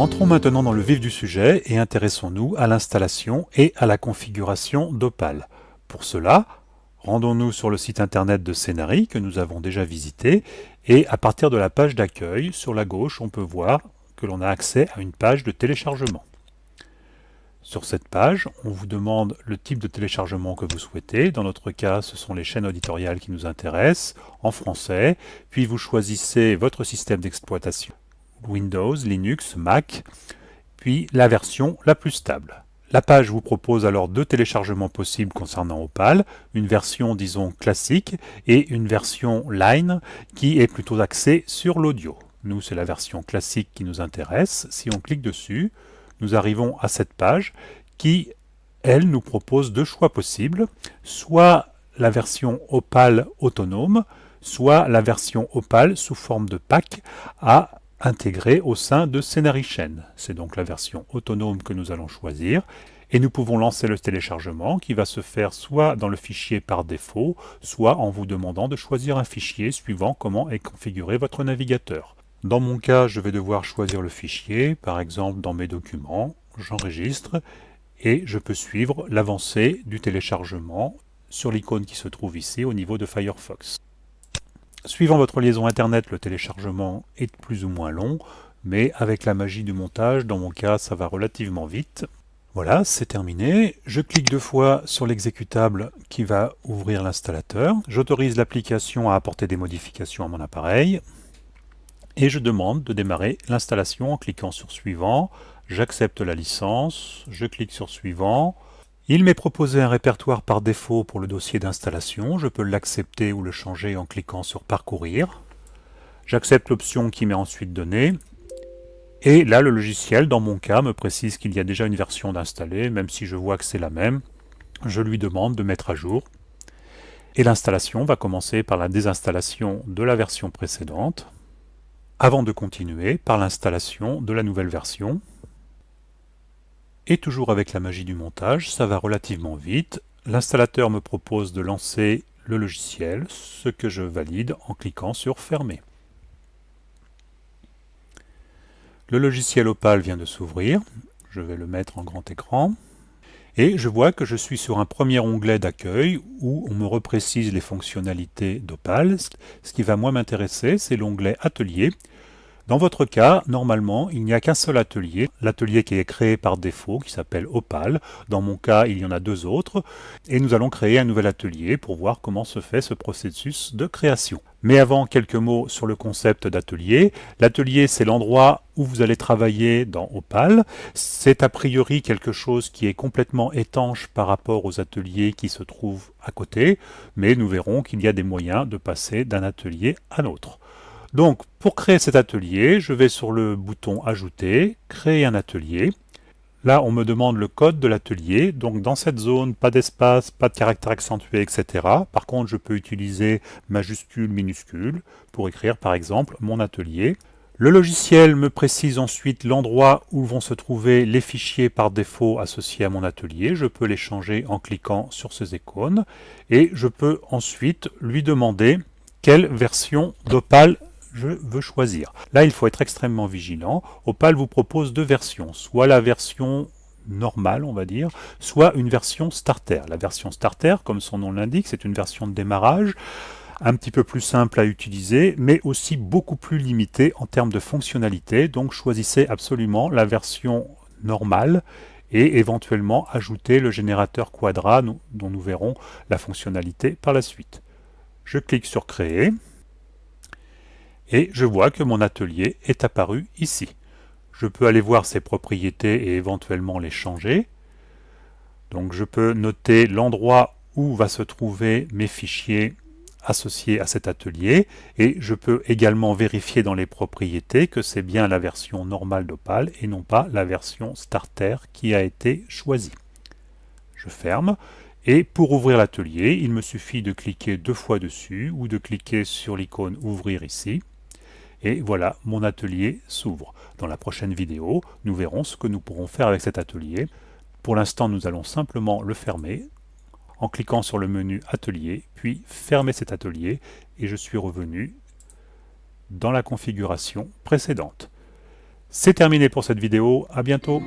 Entrons maintenant dans le vif du sujet et intéressons-nous à l'installation et à la configuration d'Opal. Pour cela, rendons-nous sur le site internet de Scénari que nous avons déjà visité et à partir de la page d'accueil, sur la gauche, on peut voir que l'on a accès à une page de téléchargement. Sur cette page, on vous demande le type de téléchargement que vous souhaitez. Dans notre cas, ce sont les chaînes auditoriales qui nous intéressent, en français. Puis vous choisissez votre système d'exploitation, Windows, Linux, Mac, puis la version la plus stable. La page vous propose alors deux téléchargements possibles concernant Opal, une version disons classique et une version Line qui est plutôt axée sur l'audio. Nous, c'est la version classique qui nous intéresse. Si on clique dessus, nous arrivons à cette page qui, elle, nous propose deux choix possibles, soit la version Opal autonome, soit la version Opal sous forme de pack à intégrer au sein de Scénari Chaîne. C'est donc la version autonome que nous allons choisir et nous pouvons lancer le téléchargement qui va se faire soit dans le fichier par défaut, soit en vous demandant de choisir un fichier suivant comment est configuré votre navigateur. Dans mon cas, je vais devoir choisir le fichier, par exemple dans mes documents, j'enregistre et je peux suivre l'avancée du téléchargement sur l'icône qui se trouve ici au niveau de Firefox. Suivant votre liaison internet, le téléchargement est plus ou moins long, mais avec la magie du montage, dans mon cas, ça va relativement vite. Voilà, c'est terminé. Je clique deux fois sur l'exécutable qui va ouvrir l'installateur. J'autorise l'application à apporter des modifications à mon appareil. Et je demande de démarrer l'installation en cliquant sur Suivant. J'accepte la licence, je clique sur Suivant. Il m'est proposé un répertoire par défaut pour le dossier d'installation. Je peux l'accepter ou le changer en cliquant sur Parcourir. J'accepte l'option qui m'est ensuite donnée. Et là, le logiciel, dans mon cas, me précise qu'il y a déjà une version d'installer, même si je vois que c'est la même. Je lui demande de mettre à jour. Et l'installation va commencer par la désinstallation de la version précédente, avant de continuer par l'installation de la nouvelle version. Et toujours avec la magie du montage, ça va relativement vite. L'installateur me propose de lancer le logiciel, ce que je valide en cliquant sur Fermer. Le logiciel Opal vient de s'ouvrir. Je vais le mettre en grand écran. Et je vois que je suis sur un premier onglet d'accueil où on me reprécise les fonctionnalités d'Opal. Ce qui va moi m'intéresser, c'est l'onglet Atelier. Dans votre cas, normalement, il n'y a qu'un seul atelier, l'atelier qui est créé par défaut, qui s'appelle Opal. Dans mon cas, il y en a deux autres, et nous allons créer un nouvel atelier pour voir comment se fait ce processus de création. Mais avant, quelques mots sur le concept d'atelier. L'atelier, c'est l'endroit où vous allez travailler dans Opal. C'est a priori quelque chose qui est complètement étanche par rapport aux ateliers qui se trouvent à côté, mais nous verrons qu'il y a des moyens de passer d'un atelier à l'autre. Donc, pour créer cet atelier, je vais sur le bouton Ajouter, Créer un atelier. Là, on me demande le code de l'atelier. Donc, dans cette zone, pas d'espace, pas de caractère accentué, etc. Par contre, je peux utiliser majuscule, minuscule pour écrire, par exemple, mon atelier. Le logiciel me précise ensuite l'endroit où vont se trouver les fichiers par défaut associés à mon atelier. Je peux les changer en cliquant sur ces icônes. Et je peux ensuite lui demander quelle version d'Opal je veux choisir. Là, il faut être extrêmement vigilant. Opal vous propose deux versions, soit la version normale, on va dire, soit une version starter. La version starter, comme son nom l'indique, c'est une version de démarrage, un petit peu plus simple à utiliser, mais aussi beaucoup plus limitée en termes de fonctionnalité. Donc choisissez absolument la version normale et éventuellement ajouter le générateur Quadra dont nous verrons la fonctionnalité par la suite. Je clique sur Créer. Et je vois que mon atelier est apparu ici. Je peux aller voir ses propriétés et éventuellement les changer. Donc je peux noter l'endroit où va se trouver mes fichiers associés à cet atelier et je peux également vérifier dans les propriétés que c'est bien la version normale d'Opal et non pas la version starter qui a été choisie. Je ferme. Et pour ouvrir l'atelier, il me suffit de cliquer deux fois dessus ou de cliquer sur l'icône Ouvrir ici. Et voilà, mon atelier s'ouvre. Dans la prochaine vidéo, nous verrons ce que nous pourrons faire avec cet atelier. Pour l'instant, nous allons simplement le fermer en cliquant sur le menu Atelier, puis fermer cet atelier, et je suis revenu dans la configuration précédente. C'est terminé pour cette vidéo, à bientôt.